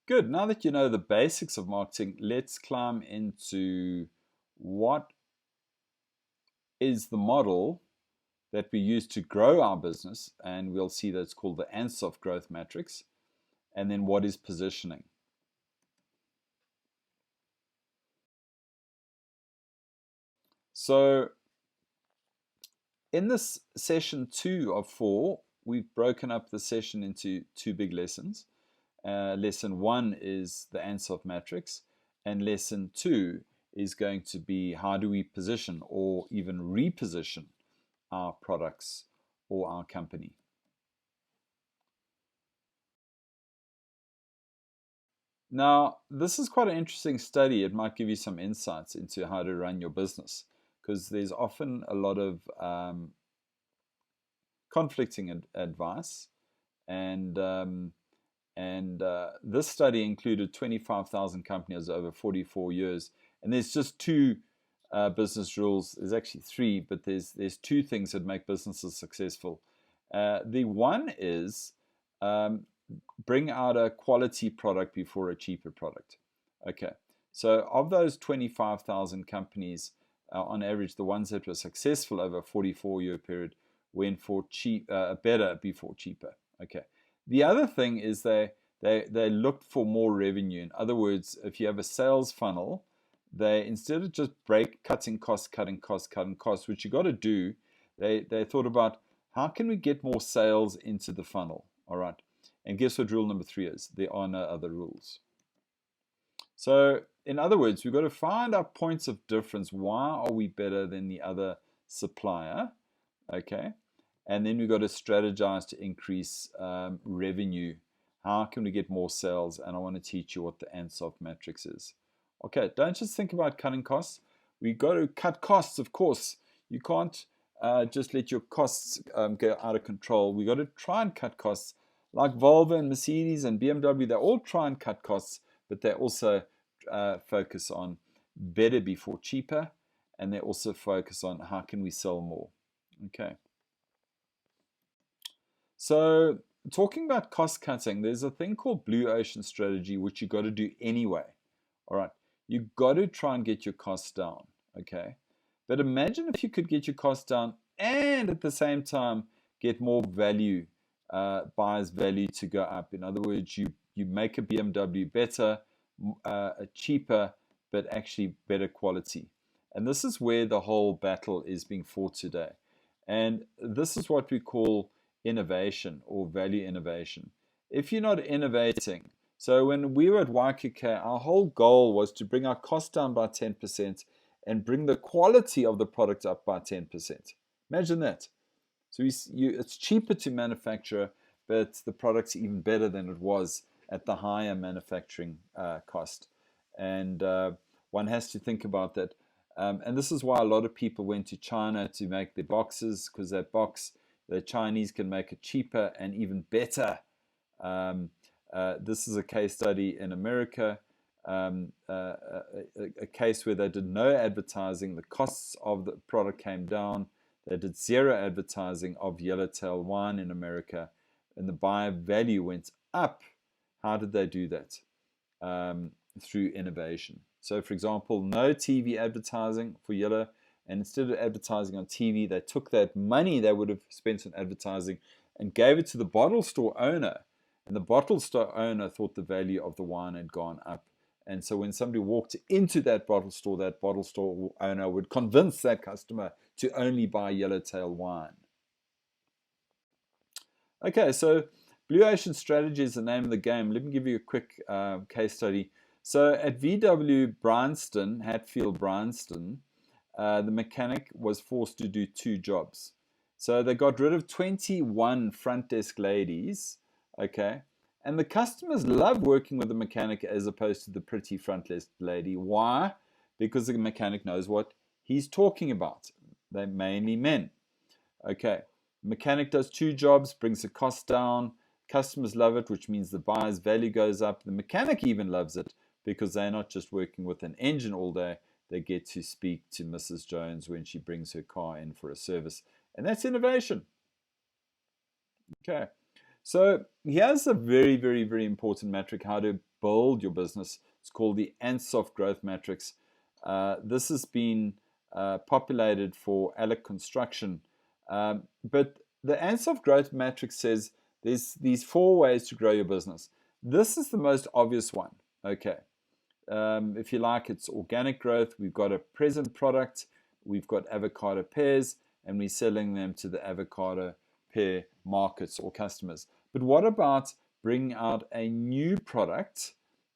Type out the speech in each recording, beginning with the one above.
Good. Now that you know the basics of marketing, let's climb into what is the model that we use to grow our business. And we'll see that it's called the Ansoff growth matrix. And then what is positioning? So in this session 2 of 4, we've broken up the session into 2 big lessons. Lesson 1 is the Ansoff matrix, and lesson 2 is going to be how do we position or even reposition our products or our company. Now, this is quite an interesting study. It might give you some insights into how to run your business, because there's often a lot of conflicting advice, and this study included 25,000 companies over 44 years, and there's just 2 business rules. There's actually 3, but there's 2 things that make businesses successful. The one is bring out a quality product before a cheaper product. Okay, so of those 25,000 companies, on average, the ones that were successful over a 44-year period went for better before cheaper. Okay. The other thing is they looked for more revenue. In other words, if you have a sales funnel, they, instead of just cutting costs, which you got to do, they thought about how can we get more sales into the funnel. All right. And guess what rule number 3 is? There are no other rules. So in other words, we've got to find our points of difference. Why are we better than the other supplier? Okay. And then we've got to strategize to increase revenue. How can we get more sales? And I want to teach you what the Ansoff matrix is. Okay, don't just think about cutting costs. We've got to cut costs, of course. You can't just let your costs go out of control. We've got to try and cut costs. Like Volvo and Mercedes and BMW, they all try and cut costs, but they also focus on better before cheaper, and they also focus on how can we sell more. Okay. So talking about cost cutting, there's a thing called blue ocean strategy, which you got to do anyway. All right. You got to try and get your costs down. Okay. But imagine if you could get your costs down and at the same time get more value, buyer's value to go up. In other words, you make a BMW better, cheaper, but actually better quality. And this is where the whole battle is being fought today. And this is what we call innovation or value innovation. If you're not innovating, so when we were at YQK, our whole goal was to bring our cost down by 10% and bring the quality of the product up by 10%. Imagine that. So it's cheaper to manufacture, but the product's even better than it was at the higher manufacturing cost. And one has to think about that. And this is why a lot of people went to China to make their boxes, because that box, the Chinese can make it cheaper and even better. This is a case study in America, a case where they did no advertising. The costs of the product came down. They did 0 advertising of yellowtail wine in America, and the buyer value went up. How did they do that? Through innovation. So, for example, no TV advertising for yellow, and instead of advertising on TV, they took that money they would have spent on advertising and gave it to the bottle store owner. And the bottle store owner thought the value of the wine had gone up. And so when somebody walked into that bottle store owner would convince that customer to only buy yellowtail wine. Okay, so Blue Ocean Strategy is the name of the game. Let me give you a quick case study. So at VW Bryanston, Hatfield Bryanston, the mechanic was forced to do 2 jobs. So they got rid of 21 front desk ladies, okay? And the customers love working with the mechanic as opposed to the pretty front desk lady. Why? Because the mechanic knows what he's talking about. They're mainly men. Okay, mechanic does 2 jobs, brings the cost down. Customers love it, which means the buyer's value goes up. The mechanic even loves it because they're not just working with an engine all day. They get to speak to Mrs. Jones when she brings her car in for a service. And that's innovation. Okay. So here's a very, very, very important metric, how to build your business. It's called the Ansoff growth matrix. This has been populated for Alec Construction. But the Ansoff growth matrix says there's these 4 ways to grow your business. This is the most obvious one. Okay. If you like, it's organic growth. We've got a present product. We've got avocado pears, and we're selling them to the avocado pear markets or customers. But what about bringing out a new product,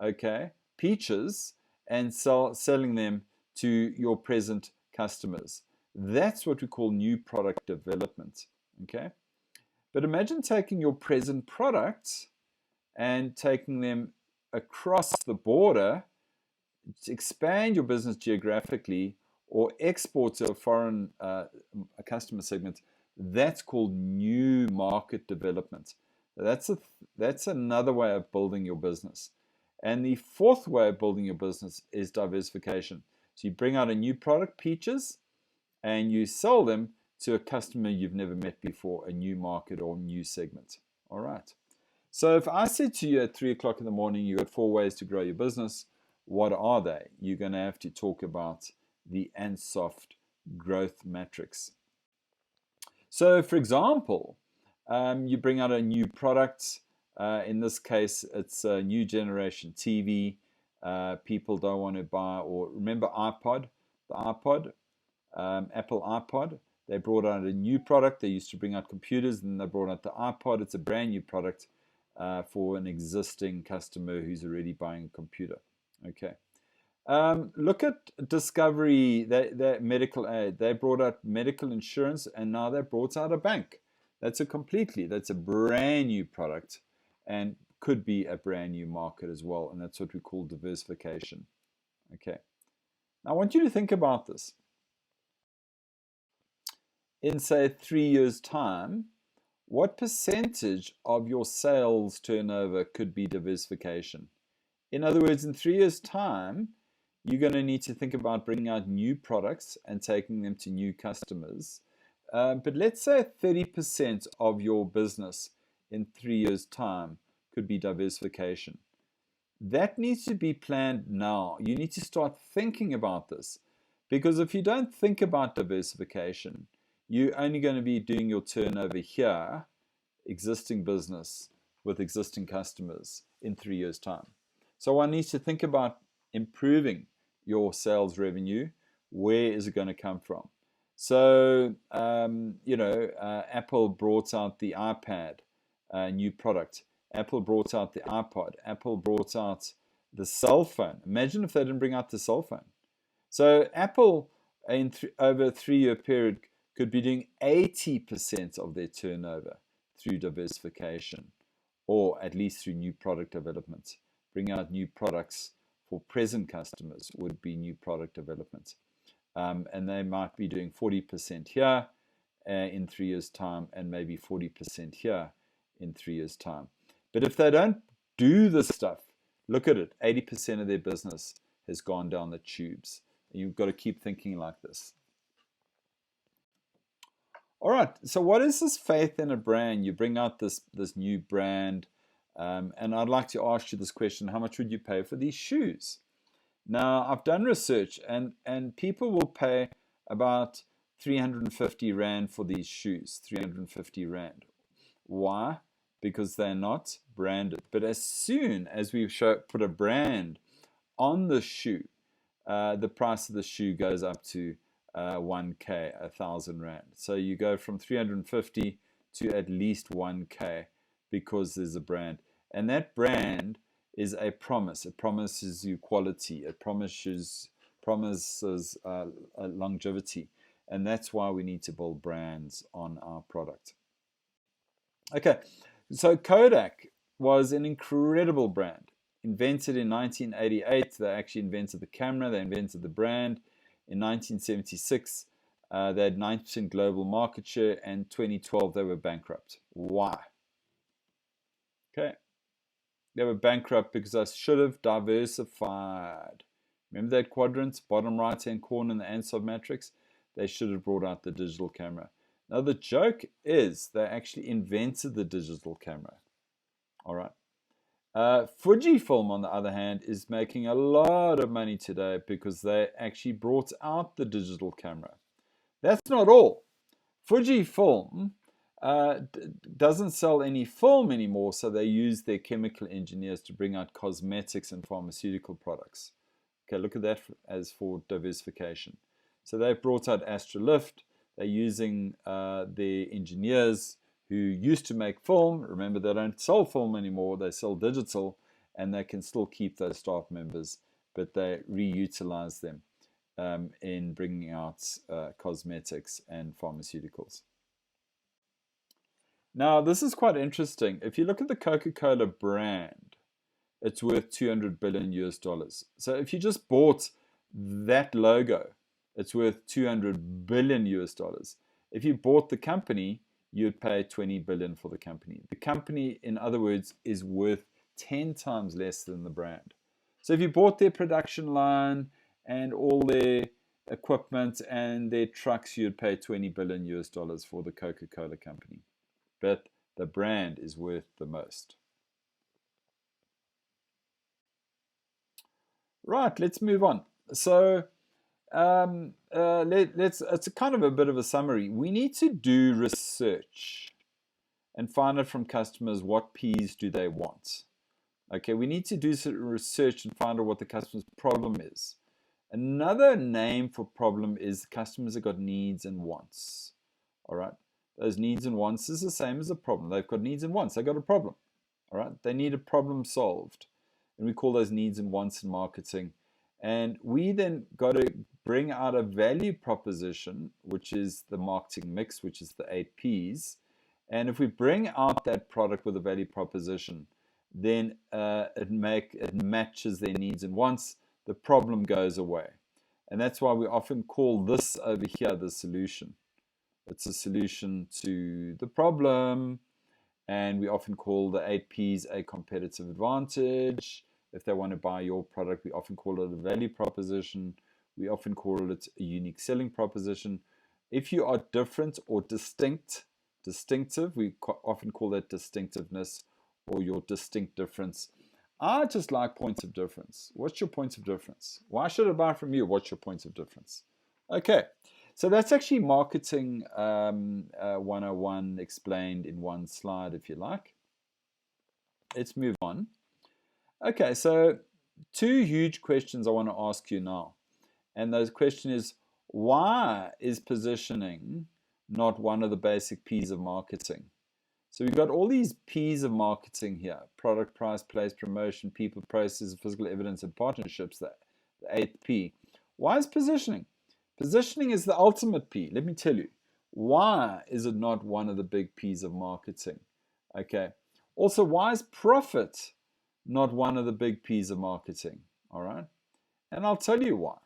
okay, peaches, and selling them to your present customers? That's what we call new product development, okay? But imagine taking your present products and taking them across the border to expand your business geographically or export to a foreign a customer segment. That's called new market development. That's another way of building your business. And the fourth way of building your business is diversification. So you bring out a new product, peaches, and you sell them to a customer you've never met before, a new market or new segment. All right. So if I said to you at 3 o'clock in the morning, you got 4 ways to grow your business, what are they? You're going to have to talk about the Ansoff growth matrix. So for example, you bring out a new product. In this case, it's a new generation TV. People don't want to buy, or remember iPod, the iPod, Apple iPod. They brought out a new product. They used to bring out computers, and they brought out the iPod. It's a brand new product for an existing customer who's already buying a computer. Okay. Look at Discovery, that medical aid. They brought out medical insurance, and now they brought out a bank. That's a brand new product and could be a brand new market as well. And that's what we call diversification. Okay. Now I want you to think about this. In say 3 years' time, what percentage of your sales turnover could be diversification? In other words, in 3 years' time, you're going to need to think about bringing out new products and taking them to new customers. But let's say 30% of your business in 3 years' time could be diversification. That needs to be planned now. You need to start thinking about this. Because if you don't think about diversification, you're only going to be doing your turnover here, existing business with existing customers in 3 years' time. So one needs to think about improving your sales revenue. Where is it going to come from? So, Apple brought out the iPad, new product. Apple brought out the iPod. Apple brought out the cell phone. Imagine if they didn't bring out the cell phone. So Apple, over a 3-year period, could be doing 80% of their turnover through diversification, or at least through new product development. Bring out new products for present customers would be new product development. And they might be doing 40% here in 3 years' time, and maybe 40% here in 3 years' time. But if they don't do this stuff, look at it, 80% of their business has gone down the tubes. You've got to keep thinking like this. All right, so what is this faith in a brand? You bring out this new brand, and I'd like to ask you this question: how much would you pay for these shoes? Now, I've done research, and people will pay about 350 Rand for these shoes, 350 Rand. Why? Because they're not branded. But as soon as we put a brand on the shoe, the price of the shoe goes up to 1K, 1,000 Rand. So you go from 350 to at least 1K because there's a brand. And that brand is a promise. It promises you quality. It promises longevity. And that's why we need to build brands on our product. Okay, so Kodak was an incredible brand. Invented in 1988, they actually invented the camera, they invented the brand. In 1976, they had 9% global market share, and 2012 they were bankrupt. Why? Okay, they were bankrupt because I should have diversified. Remember that quadrant, bottom right-hand corner in the Ansoff matrix? They should have brought out the digital camera. Now, the joke is they actually invented the digital camera. All right. Fujifilm, on the other hand, is making a lot of money today because they actually brought out the digital camera. That's not all. Fujifilm doesn't sell any film anymore, so they use their chemical engineers to bring out cosmetics and pharmaceutical products. Okay, look at that as for diversification. So they've brought out Astrolift. They're using their engineers who used to make film. Remember, they don't sell film anymore. They sell digital, and they can still keep those staff members, but they reutilize them in bringing out cosmetics and pharmaceuticals. Now, this is quite interesting. If you look at the Coca-Cola brand, it's worth 200 billion US dollars. So if you just bought that logo, it's worth 200 billion US dollars. If you bought the company, you'd pay 20 billion for the company. The company, in other words, is worth 10 times less than the brand. So if you bought their production line and all their equipment and their trucks, you'd pay 20 billion US dollars for the Coca-Cola company. But the brand is worth the most. Right, let's move on. So it's a kind of a bit of a summary. We need to do research and find out from customers what P's do they want. Okay, we need to do some research and find out what the customer's problem is. Another name for problem is customers have got needs and wants. All right, those needs and wants is the same as a problem. They've got needs and wants. They've got a problem. All right, they need a problem solved. And we call those needs and wants in marketing. And we then got to bring out a value proposition, which is the marketing mix, which is the 8 Ps. And if we bring out that product with a value proposition, then it matches their needs and wants. The problem goes away. And that's why we often call this over here the solution. It's a solution to the problem. And we often call the 8 Ps a competitive advantage. If they want to buy your product, we often call it a value proposition. We often call it a unique selling proposition. If you are different or distinctive, we often call that distinctiveness or your distinct difference. I just like points of difference. What's your point of difference? Why should I buy from you? What's your point of difference? Okay, so that's actually marketing 101 explained in one slide, if you like. Let's move on. Okay, so two huge questions I want to ask you now. And those question is, why is positioning not one of the basic P's of marketing? So we've got all these P's of marketing here: product, price, place, promotion, people, process, physical evidence, and partnerships, the 8th P. Why is positioning? Positioning is the ultimate P. Let me tell you. Why is it not one of the big P's of marketing? Okay. Also, why is profit not one of the big P's of marketing? All right. And I'll tell you why.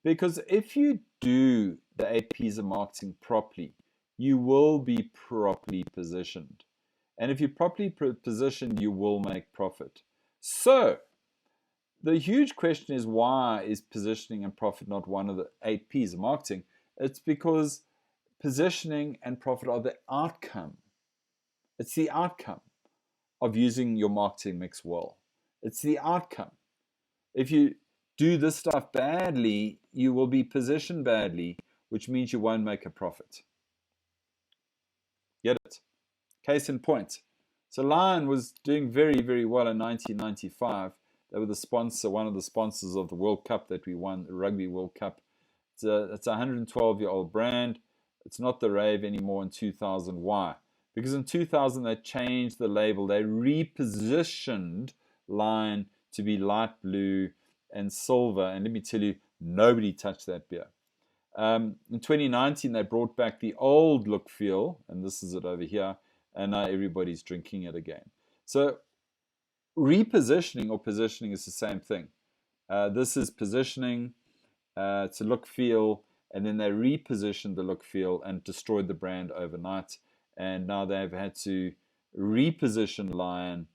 Because if you do the 8 P's of marketing properly, you will be properly positioned. And if you're properly positioned, you will make profit. So the huge question is, why is positioning and profit not one of the 8 P's of marketing? It's because positioning and profit are the outcome. It's the outcome of using your marketing mix well. It's the outcome. If you do this stuff badly, you will be positioned badly, which means you won't make a profit. Get it? Case in point. So Lion was doing very, very well in 1995. They were the sponsor, one of the sponsors of the World Cup that we won, the Rugby World Cup. It's a 112-year-old brand. It's not the rave anymore in 2000. Why? Because in 2000, they changed the label. They repositioned Lion to be light blue and silver. And let me tell you, nobody touched that beer. In 2019, they brought back the old look feel, and this is it over here, and now everybody's drinking it again. So repositioning or positioning is the same thing. This is positioning, it's a look feel, and then they repositioned the look feel and destroyed the brand overnight. And now they've had to reposition Lion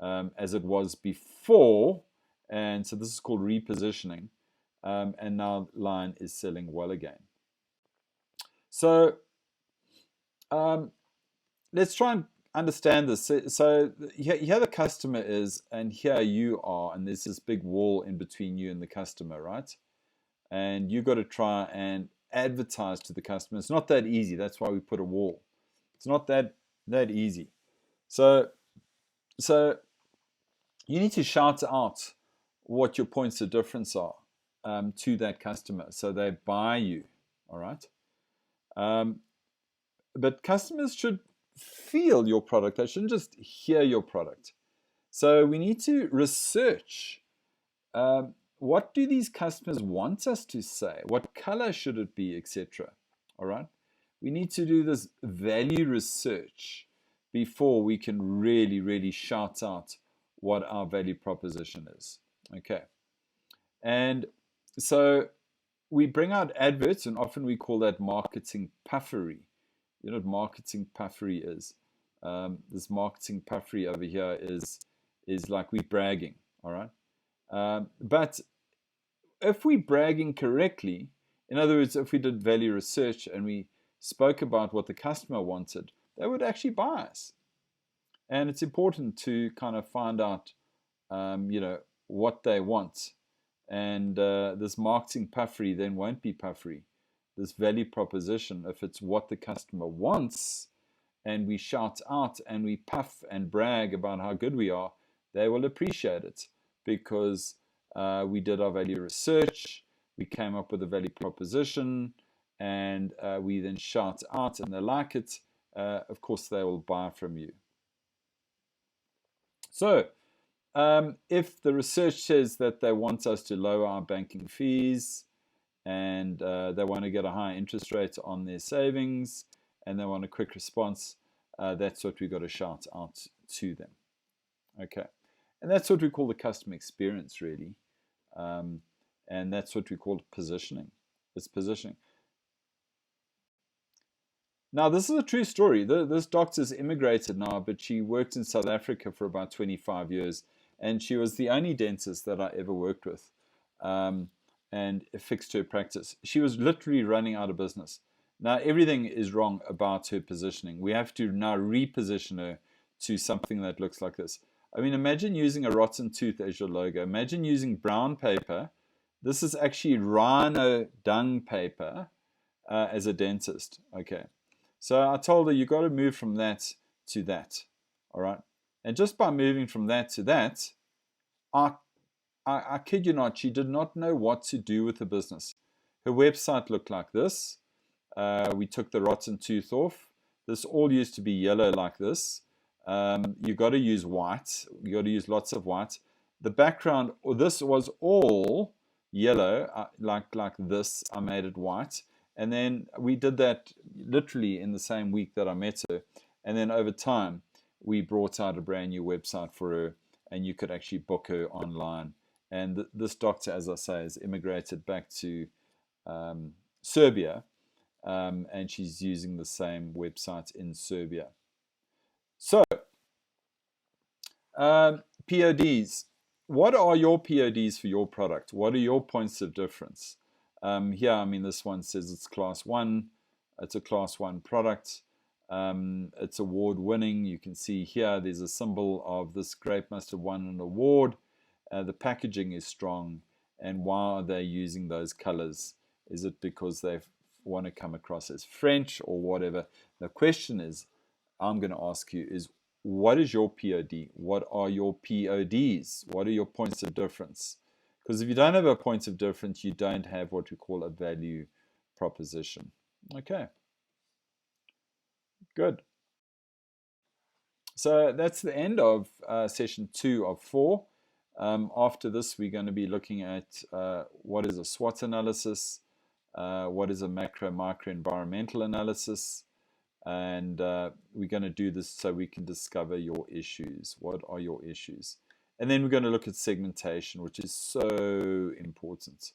as it was before. And so this is called repositioning. And now Lion is selling well again. So let's try and understand this. So here the customer is, and here you are, and there's this big wall in between you and the customer, right? And you got to try and advertise to the customer. It's not that easy. That's why we put a wall. It's not that easy. So you need to shout out what your points of difference are to that customer, so they buy you. All right. But customers should feel your product. They shouldn't just hear your product. So we need to research. What do these customers want us to say? What color should it be, etc. All right. We need to do this value research before we can really shout out what our value proposition is. Okay. And so we bring out adverts, and often we call that marketing puffery. You know what marketing puffery is? This marketing puffery over here is like we bragging, all right? But if we bragging correctly, in other words, if we did value research and we spoke about what the customer wanted, they would actually buy us. And it's important to kind of find out, what they want. And this marketing puffery then won't be puffery. This value proposition, if it's what the customer wants, and we shout out and we puff and brag about how good we are, they will appreciate it because we did our value research, we came up with a value proposition, and we then shout out and they like it. Of course, they will buy from you. So, if the research says that they want us to lower our banking fees, and they want to get a higher interest rate on their savings, and they want a quick response, that's what we've got to shout out to them. Okay, and that's what we call the customer experience, really, and that's what we call positioning. It's positioning. Now, this is a true story. This doctor's immigrated now, but she worked in South Africa for about 25 years, and she was the only dentist that I ever worked with. And fixed her practice. She was literally running out of business. Now, everything is wrong about her positioning. We have to now reposition her to something that looks like this. I mean, imagine using a rotten tooth as your logo. Imagine using brown paper. This is actually rhino dung paper as a dentist. Okay. So I told her, you got to move from that to that. All right. And just by moving from that to that, I kid you not, she did not know what to do with the business. Her website looked like this. We took the rotten tooth off. This all used to be yellow like this. You got to use white. You got to use lots of white. The background, this was all yellow, like this. I made it white. And then we did that literally in the same week that I met her. And then over time, we brought out a brand new website for her, and you could actually book her online. And this doctor, as I say, has immigrated back to Serbia, and she's using the same website in Serbia. So, PODs. What are your PODs for your product? What are your points of difference? Here, I mean, this one says it's class 1. It's a class 1 product. It's award winning. You can see here there's a symbol of this grape must have won an award. The packaging is strong. And why are they using those colors? Is it because they want to come across as French or whatever? The question is, I'm going to ask you is, what is your POD? What are your PODs? What are your points of difference? Because if you don't have a point of difference, you don't have what we call a value proposition. Okay. Good. So that's the end of session 2 of 4. After this, we're going to be looking at what is a SWOT analysis, what is a macro-micro environmental analysis, and we're going to do this so we can discover your issues. What are your issues? And then we're going to look at segmentation, which is so important.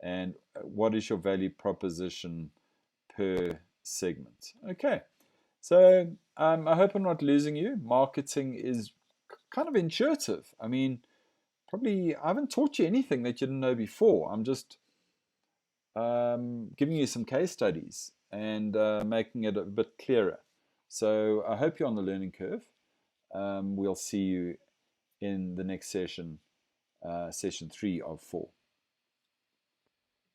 And what is your value proposition per segment? Okay, so I hope I'm not losing you. Marketing is kind of intuitive. I mean, probably I haven't taught you anything that you didn't know before. I'm just giving you some case studies. and making it a bit clearer. So I hope you're on the learning curve. We'll see you in the next session, session 3 of 4.